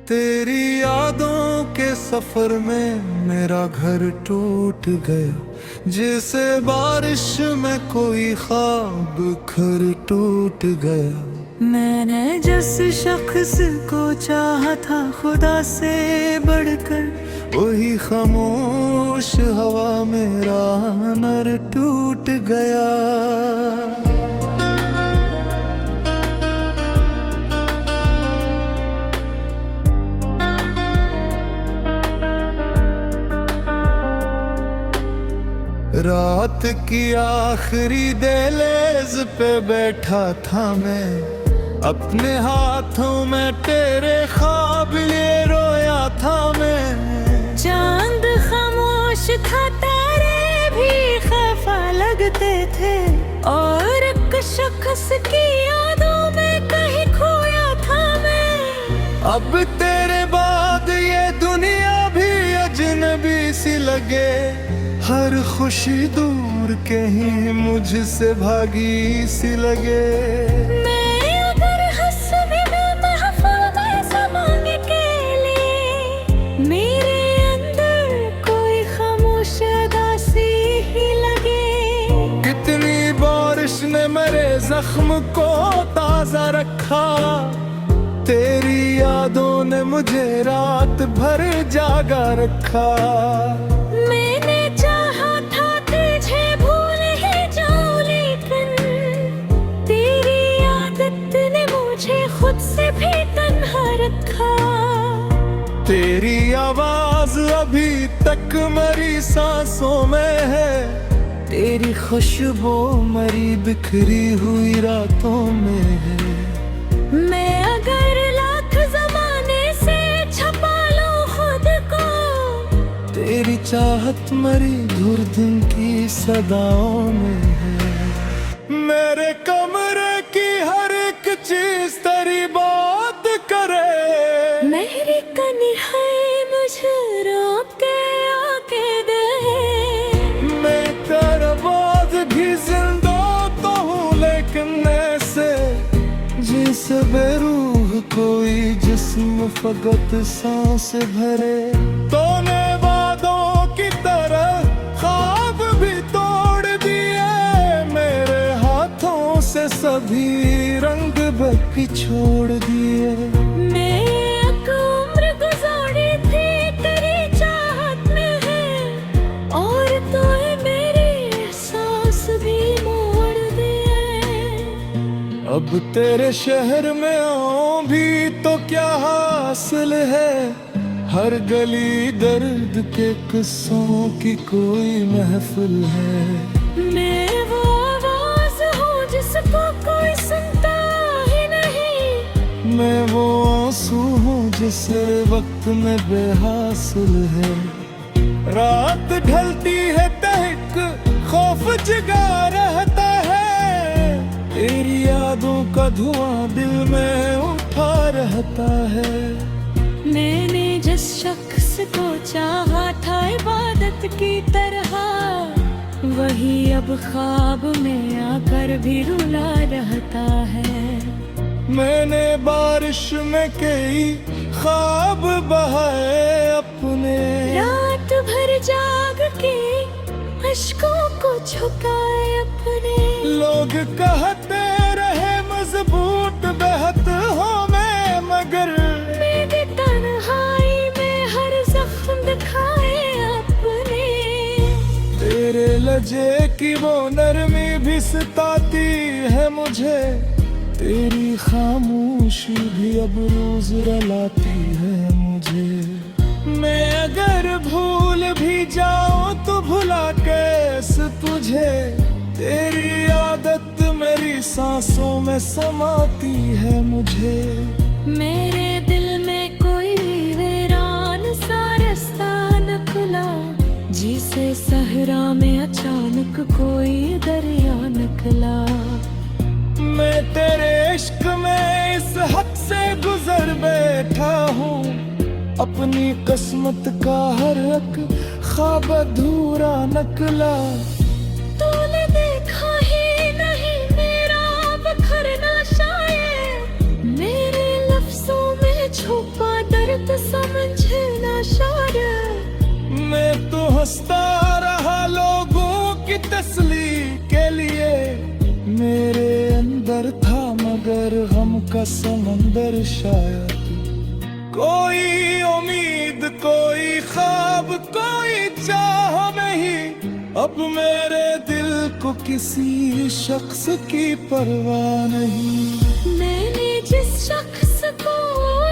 तेरी यादों के सफर में मेरा घर टूट गया, जैसे बारिश में कोई ख्वाब घर टूट गया। मैंने जिस शख्स को चाहा था खुदा से बढ़कर, वही खामोश हवा में राहबर टूट गया। रात की आखिरी दहलीज पे बैठा था मैं, अपने हाथों में तेरे ख्वाब लिए रोया था मैं। चांद खामोश था, तारे भी खफा लगते थे, और एक शख्स की यादों में कहीं खोया था मैं। अब तेरे बाद ये दुनिया भी अजनबी सी लगे, हर खुशी दूर कहीं मुझसे भागी सी लगे। मैं अगर हंस भी महफूज ज़माने के लिए, मेरे अंदर कोई खामोश उदासी ही लगे। कितनी बारिश ने मेरे जख्म को ताजा रखा, तेरी यादों ने मुझे रात भर जागा रखा। मैंने चाहा था तुझे भूल ही जाऊं, लेकिन तेरी आदत ने मुझे खुद से भी तन्हा रखा। तेरी आवाज अभी तक मेरी सांसों में है, तेरी खुशबू मेरी बिखरी हुई रातों में है। मैं अगर लाख ज़माने से छुपा लूं खुद को, तेरी चाहत मरी धुरधुन की सदाओं में है। मेरे कमरे की हर एक चीज तेरी बात करे, मेरी कन्हैया मुझे रोक के आके दे। मैं तेरा बाद भी जिंदा तो हूँ, लेकिन ऐसे जिसे बेरूह कोई जिस्म फकत सांस भरे। तूने वादों की तरह ख्वाब भी तोड़ दिए, मेरे हाथों से सभी रंग बत्ती छोड़ दिए। मैं एक उम्र गुजारी थी तेरी चाहत में है, और तूने मेरी सांस भी मोड़ दिए। अब तेरे शहर में आऊं भी तो क्या हासिल है, हर गली दर्द के किस्सों की कोई महफिल है। मैं वो आवाज हूँ जिसको कोई सुनता ही नहीं, मैं वो आंसू हूँ जिसे वक्त में बेहासिल है। रात ढलती है तहक खौफ जगा रहता है, तेरी यादों का धुआं दिल में उठा रहता है। मैंने जिस शख्स को चाहा था इबादत की तरह, वही अब ख्वाब में आकर भी रुला रहता है। मैंने बारिश में कई ख्वाब बहाए अपने, रात भर जाग के अश्कों को छुपाए अपने। लोग कहते रहे मजबूत बेहद हो मैं, मगर मेरी तन्हाई में हर जख्म दिखाए अपने। तेरे लजे की वो नरमी भी सताती है मुझे, तेरी खामोशी भी अब रोज रुलाती है मुझे। मैं अगर भूल भी जाऊं तो भुला कैसे तुझे, तेरी आदत मेरी सांसों में समाती है मुझे। मेरे दिल में कोई वीरान सा रास्ता न खुला, जिसे सहरा में अचानक कोई दरिया निकला। मैं तेरे इश्क में इस हद से गुजर बैठा हूँ, अपनी किस्मत का हर एक ख्वाब अधूरा नकला। तूने देखा ही नहीं मेरा बखरना शायद, मेरे लफ्जों में छुपा दर्द तसल्ली के लिए। मेरे अंदर था मगर गम का समंदर शायद। कोई उम्मीद, कोई ख्वाब, कोई चाह नहीं। अब मेरे दिल को किसी शख्स की परवाह नहीं। मैंने जिस शख्स को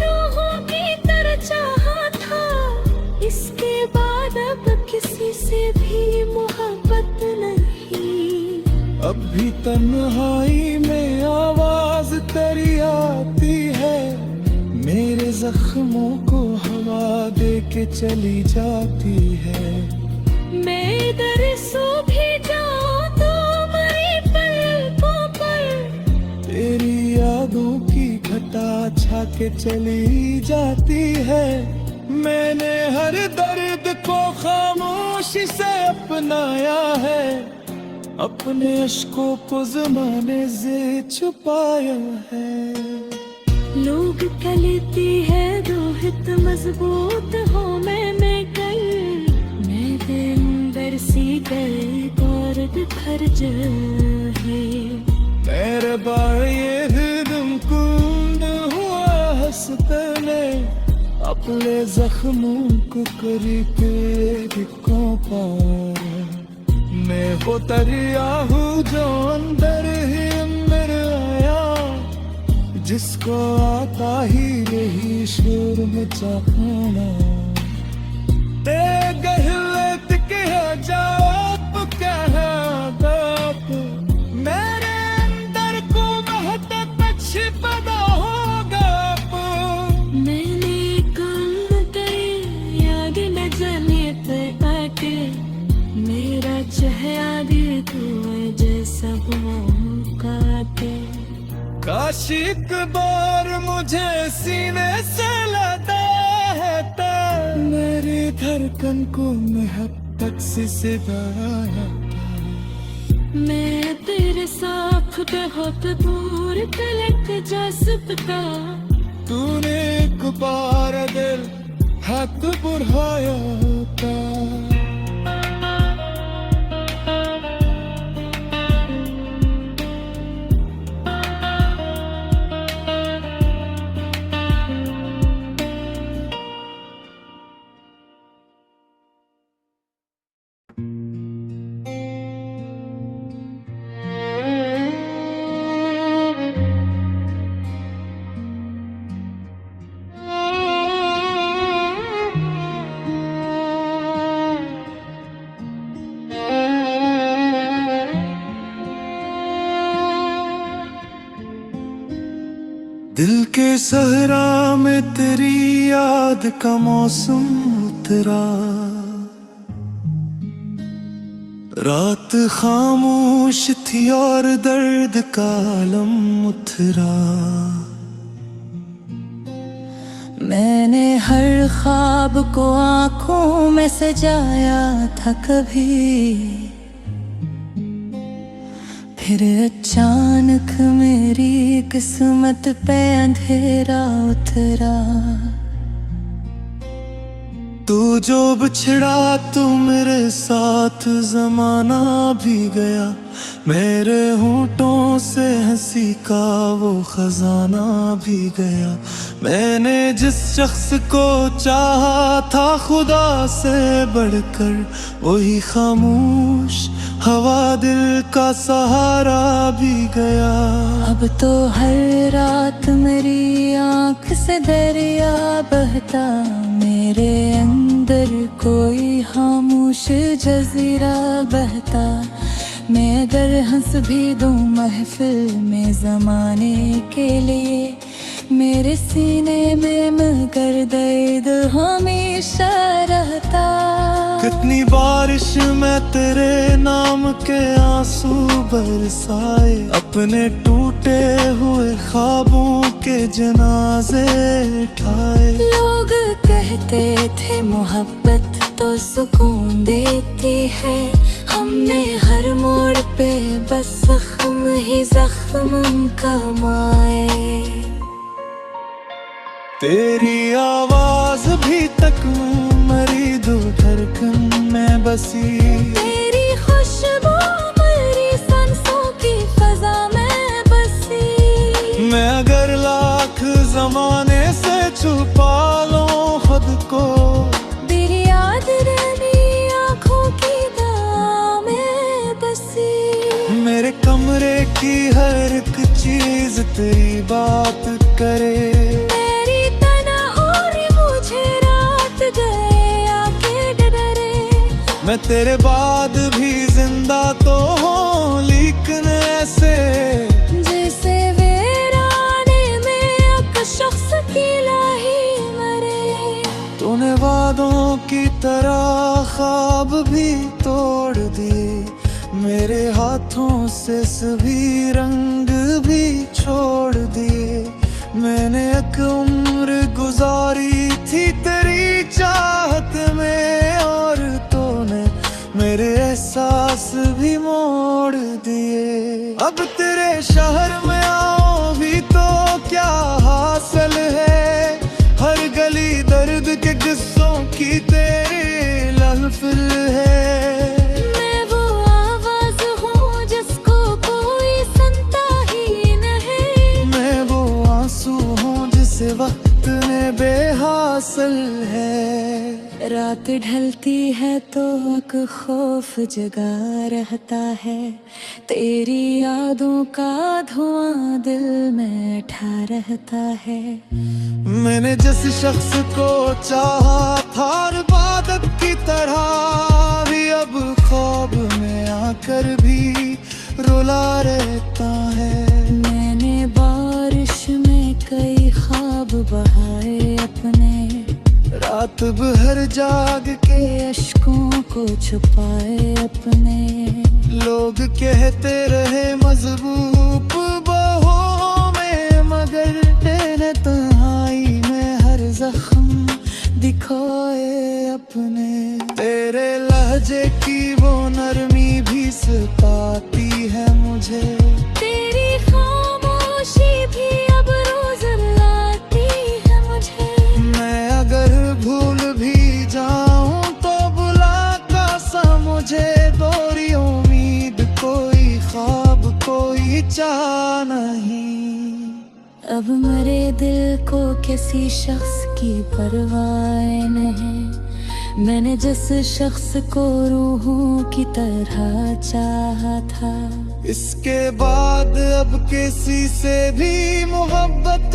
रूहों की तरह चाहा था, इसके बाद अब किसी से भी मोहब्बत नहीं। अब भी तन्हाई में आवाज तेरी आती है। मेरे जख्मों को हवा दे के चली जाती है। मैं इधर सो भी जाऊं तो मरी पलकों पर, तेरी यादों की घटा छा के चली जाती है। मैंने हर दर्द को खामोशी से अपनाया है। अपने अश्कों को ज़माने से छुपाया है। लोग कहते हैं रोहित मजबूत हो मैं कल। मेरे अंदर सी दर्द भर जाए। तेरे बाये दिल कुंद हुआ हंसते में। अपने जख्मों को करके को पार। मैं वो दरिया हूँ जो अंदर ही अंदर आया, जिसको आता ही यही शोर मचाना। ते गहलत के जवाब कहा बाप। मेरे अंदर को महत्व छिपा होगा। मैंने काम करे याद न जाने तक आके। मेरा चेहरा दे तू जैसा काटे। काश एक बार मुझे सीने से लगा है तो मेरी धड़कन को मोहब्बत से सिधाया। मैं तेरे साथ बहुत दूर तलक जा सकता। तूने एक बार दिल हाथ बढ़ाया था। दिल के सहरा में तेरी याद का मौसम उतरा। रात खामोश थी और दर्द का आलम उतरा। मैंने हर ख्वाब को आँखों में सजाया था कभी। फिर अचानक मेरी किस्मत पे अंधेरा उतरा। तू जो बिछड़ा तू मेरे साथ जमाना भी गया। मेरे होंठों से हंसी का वो खजाना भी गया। मैंने जिस शख्स को चाहा था खुदा से बढ़कर, वही खामोश हवा दिल का सहारा भी गया। अब तो हर रात मेरी आँख से दरिया बहता। मेरे अंदर कोई खामोश जजीरा बहता। मैं अगर हंस भी दूं महफिल में ज़माने के लिए, मेरे सीने में मगर दर्द हमेशा रहता। कितनी बारिश में तेरे नाम के आंसू बरसाए। अपने टूटे हुए ख्वाबों के जनाजे उठाए। लोग कहते थे मोहब्बत तो सुकून देती है। हमने हर मोड़ पे बस जख्म ही जख्म कमाए। तेरी आवाज भी तक मरी दो धड़कन में बसी। तेरी खुश खुशबू मेरी सांसों की फजा में बसी। मैं अगर लाख जमाने से छुपा लूं खुद को, तेरी याद रहनी आँखों की दां में बसी। मेरे कमरे की हर एक चीज तेरी बात करे। मेरी तना और मुझे रात गए आके डरे। मैं तेरे बाद भी जिंदा तो हूँ, लेकिन ऐसे जैसे वीराने में एक शख्स की लाही मरे। तूने वादों की तरह ख्वाब भी तोड़ दिए, मेरे हाथों से सभी रंग भी छोड़ दिए। मैंने एक उम्र गुजारी थी तेरी चाहत में, और तूने मेरे एहसास भी मोड़ दिए। अब तेरे शहर में आओ भी तो क्या हासिल है, हर गली दर्द के किस्सों की तेरी महफिल है। मैं वो आवाज हूँ जिसको कोई सुनता ही नहीं। मैं वो आंसू हूँ जिसे वक्त ने बेहासिल है। रात ढलती है तो एक खौफ जगा रहता है, तेरी यादों का धुआं दिल में ठा रहता है। मैंने जिस शख्स को चाहा था इबादत की तरह, भी अब ख्वाब में आकर भी रुला रहता है। मैंने बारिश में कई ख्वाब बहाए अपने, रात भर जाग के अश्कों को छुपाए अपने। लोग कहते रहे मजबूब बाहों में, मगर तेरे तन्हाई में हर जख्म दिखाए अपने। तेरे लहजे की वो नरमी भी सताती है मुझे, तेरी खामोशी भी अब रोज लाती है मुझे। मैं अगर भूल भी जाऊं तो बुला सा मुझे। दोरी उम्मीद कोई ख्वाब कोई चाह नहीं। अब मेरे दिल को किसी शख्स की परवाह नहीं। मैंने जिस शख्स को रूहों की तरह चाहा था, इसके बाद अब किसी से भी मोहब्बत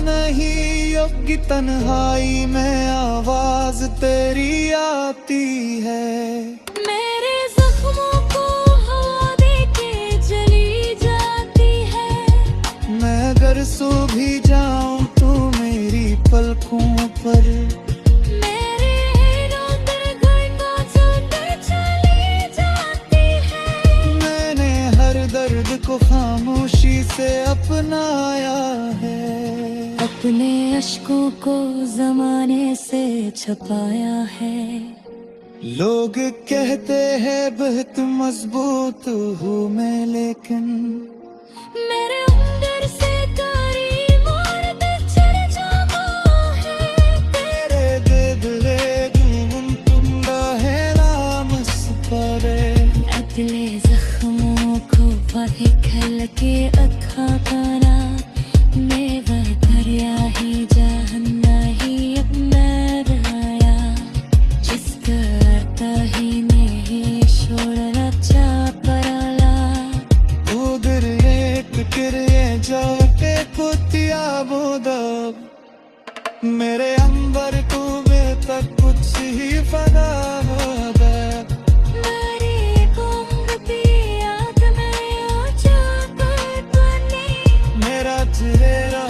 नहीं। अब की तन्हाई में आवाज तेरी आती है। मेरे जख्मों को हवा देके चली जाती है। मैं अगर सो भी जाऊं तो मेरी पलकों पर मेरे रोंदर घड़ों चलते चली जाती है। मैंने हर दर्द को खामोशी से अपनाया है। अपने अश्कों को जमाने से छुपाया है। लोग कहते हैं बहुत मजबूत हूँ मैं, लेकिन मेरे अंदर से तारी मोड़ चढ़ जामा है। तेरे दिले गुमकुंडा है नाम सुपरे। अपने जख्मों को वही खल के अखा काना, मेवा दरिया ही जहन्ना ही अपना रहा। जिसका आता ही नहीं छोड़ना चाह पराला। उधर एक किरे जाके कुतिया बोदब, मेरे अंबर को तक कुछ ही फदा हो गया। मेरी गुम की याद में आजा पर बनी। मेरा चेहरा